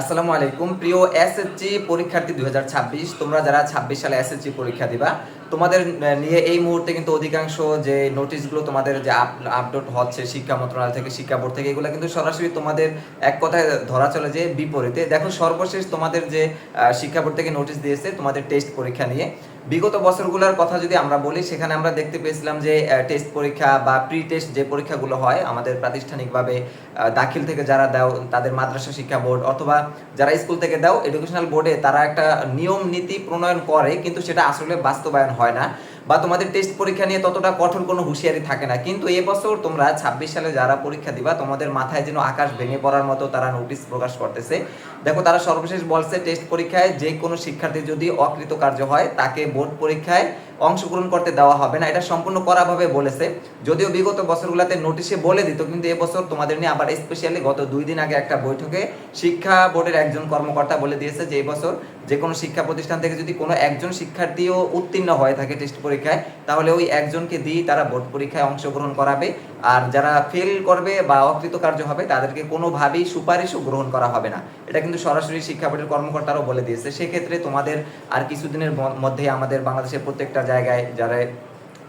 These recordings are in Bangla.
আসসালামু আলাইকুম প্রিয় এসএসসি পরীক্ষার্থী 2026 তোমরা যারা 26 সালে এসএসসি পরীক্ষা দিবা তোমাদের নিয়ে এই মুহূর্তে কিন্তু অধিকাংশ যে নোটিশগুলো তোমাদের যে আপলোড হচ্ছে শিক্ষা মন্ত্রণালয় থেকে শিক্ষা বোর্ড থেকে এগুলো কিন্তু সরাসরি তোমাদের এক কথায় ধরা চলে যে বিপরীতে। দেখো সর্বশেষ তোমাদের যে শিক্ষা বোর্ড থেকে নোটিশ দিয়েছে তোমাদের টেস্ট পরীক্ষা নিয়ে, বিগত বছরগুলোর কথা যদি আমরা বলি সেখানে আমরা দেখতে পেয়েছিলাম যে টেস্ট পরীক্ষা বা প্রি টেস্ট যে পরীক্ষাগুলো হয় আমাদের প্রাতিষ্ঠানিকভাবে দাখিল থেকে যারা দাও তাদের মাদ্রাসা শিক্ষা বোর্ড অথবা যারা স্কুল থেকে দাও এডুকেশনাল বোর্ডে তারা একটা নিয়ম নীতি প্রণয়ন করে, কিন্তু সেটা আসলে বাস্তবায়ন হয় না বা তোমাদের টেস্ট পরীক্ষা নিয়ে ততটা কঠোর কোনো হুঁশিয়ারি থাকে না। কিন্তু এবছর তোমরা 26 সালে যারা পরীক্ষা দিবা তোমাদের মাথায় যেন আকাশ ভেঙে পড়ার মতো তারা নোটিশ প্রকাশ করতেছে। দেখো তারা সর্বশেষ বলছে টেস্ট পরীক্ষায় যে কোনো শিক্ষার্থী যদি অকৃতকার্য হয় তাকে বোর্ড পরীক্ষায় অংশগ্রহণ করতে দেওয়া হবে না, এটা সম্পূর্ণ কড়াভাবে বলেছে। যদিও বিগত বছরগুলোতে নোটিশে বলে দিত, কিন্তু এবছর তোমাদের নিয়ে আবার স্পেশালি গত 2 দিন আগে একটা বৈঠকে শিক্ষা বোর্ডের একজন কর্মকর্তা বলে দিয়েছে যে এবছর যে কোনো শিক্ষা প্রতিষ্ঠান থেকে যদি কোনো একজন শিক্ষার্থীও উত্তীর্ণ হয়ে থাকে টেস্ট পরীক্ষায় তাহলে ওই একজনকে দিয়ে তারা বোর্ড পরীক্ষায় অংশগ্রহণ করাবে, আর যারা ফেল করবে বা অকৃতকার্য হবে তাদেরকে কোনোভাবেই সুপারিশও গ্রহণ করা হবে না। এটা কিন্তু সরাসরি শিক্ষা বোর্ডের কর্মকর্তারাও বলে দিয়েছে। সেক্ষেত্রে তোমাদের আর কিছুদিনের মধ্যে আমাদের বাংলাদেশের প্রত্যেকটা জায়গায় যারা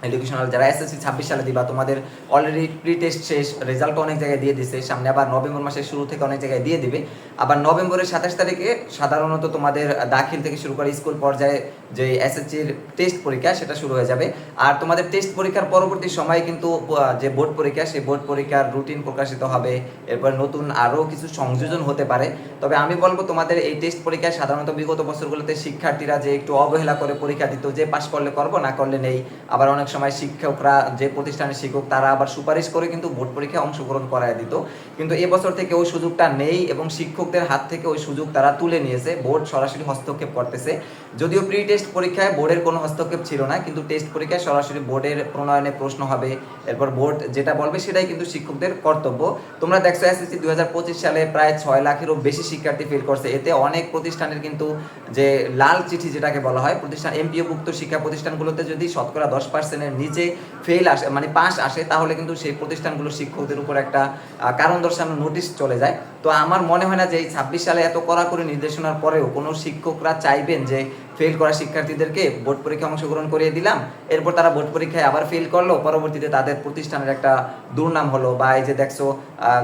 এডুকেশনাল যারা এসএসসি 26 সালে দিবা তোমাদের অলরেডি প্রি টেস্ট শেষ, রেজাল্ট অনেক জায়গায় দিয়ে দিছে, সামনে আবার নভেম্বর মাসের শুরু থেকে অনেক জায়গায় দিয়ে দিবে। আবার নভেম্বরের 27 তারিখে সাধারণত তোমাদের দাখিল থেকে শুরু করে স্কুল পর্যায়ে যে এসএসসির টেস্ট পরীক্ষা সেটা শুরু হয়ে যাবে। আর তোমাদের টেস্ট পরীক্ষার পরবর্তী সময়ে কিন্তু যে বোর্ড পরীক্ষা সেই বোর্ড পরীক্ষার রুটিন প্রকাশিত হবে, এরপর নতুন আরও কিছু সংযোজন হতে পারে। তবে আমি বলবো তোমাদের এই টেস্ট পরীক্ষায় সাধারণত বিগত বছরগুলোতে শিক্ষার্থীরা যে একটু অবহেলা করে পরীক্ষা দিত, যে পাশ করলে করবো না করলে নেই, আবার অনেক সময় শিক্ষকরা যে প্রতিষ্ঠানের শিক্ষক তারা আবার সুপারিশ করে কিন্তু বোর্ড পরীক্ষায় অংশগ্রহণ করায় দিত। কিন্তু এবছর থেকে ওই সুযোগটা নেই এবং শিক্ষকদের হাত থেকে ওই সুযোগ তারা তুলে নিয়েছে, বোর্ড সরাসরি হস্তক্ষেপ করতেছে। যদিও প্রি টেস্ট পরীক্ষায় বোর্ডের কোনো হস্তক্ষেপ ছিল না, কিন্তু টেস্ট পরীক্ষায় সরাসরি বোর্ডের প্রণয়নে প্রশ্ন হবে, এরপর বোর্ড যেটা বলবে সেটাই কিন্তু শিক্ষকদের কর্তব্য। তোমরা দেখছো এসএসসি 2025 সালে প্রায় 6 লাখেরও বেশি শিক্ষার্থী ফেল করছে। এতে অনেক প্রতিষ্ঠানের কিন্তু যে লাল চিঠি যেটাকে বলা হয়, প্রতিষ্ঠান এমপিওভুক্ত শিক্ষা প্রতিষ্ঠানগুলোতে যদি শতকরা 10%-এর নিচে ফেল আসে মানে পাস আসে তাহলে কিন্তু সেই প্রতিষ্ঠানগুলো শিক্ষকদের উপর একটা কারণ দর্শানো নোটিশ চলে যায়। তো আমার মনে হয় না যে এই 26 সালে এত কড়াকড়ি নির্দেশনার পরেও কোনো শিক্ষকরা চাইবেন যে ফেল করা শিক্ষার্থীদেরকে বোর্ড পরীক্ষায় অংশগ্রহণ করিয়ে দিলাম, এরপর তারা বোর্ড পরীক্ষায় আবার ফেল করলো, পরবর্তীতে তাদের প্রতিষ্ঠানের একটা দুর্নাম হলো। বা এই যে দেখছো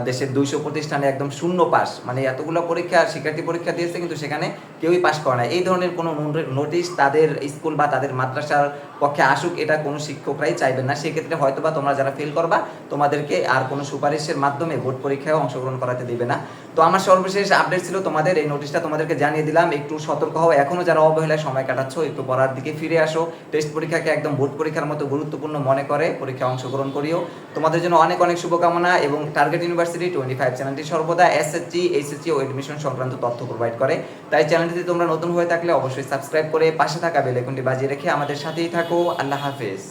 দেশের 200 প্রতিষ্ঠানে একদম শূন্য পাস, মানে এতগুলো পরীক্ষা শিক্ষার্থী পরীক্ষা দিয়েছে কিন্তু সেখানে কেউই পাস করে না। এই ধরনের কোনো নোটিশ তাদের স্কুল বা তাদের মাদ্রাসার পক্ষে আসুক এটা কোনো শিক্ষকরাই চাইবেন না। সেক্ষেত্রে হয়তো বা তোমরা যারা ফেল করবা তোমাদেরকে আর কোনো সুপারিশের মাধ্যমে বোর্ড পরীক্ষায় অংশগ্রহণ করাতে দিবে না। তো আমার সর্বশেষ আপডেট ছিল তোমাদের এই নোটিশটা তোমাদেরকে জানিয়ে দিলাম, একটু সতর্ক হও। এখনো যারা অবহেলায় সময় কাটাচ্ছ একটু পড়ার দিকে ফিরে আসো, টেস্ট পরীক্ষাকে একদম বোর্ড পরীক্ষার মতো গুরুত্বপূর্ণ মনে করে পরীক্ষায় অংশগ্রহণ করিও। তোমাদের জন্য অনেক অনেক শুভকামনা। এবং টার্গেট ইউনিভার্সিটি 25 চ্যানেলটি সর্বদা এসএসসি এইচএসসি ও এডমিশন সংক্রান্ত তথ্য প্রোভাইড করে, তাই চ্যানেলটিতে তোমরা নতুন হয়ে থাকলে অবশ্যই সাবস্ক্রাইব করে পাশে থাকা বেল আইকনটি বাজিয়ে রেখে আমাদের সাথেই থাকো। আল্লাহ হাফেজ।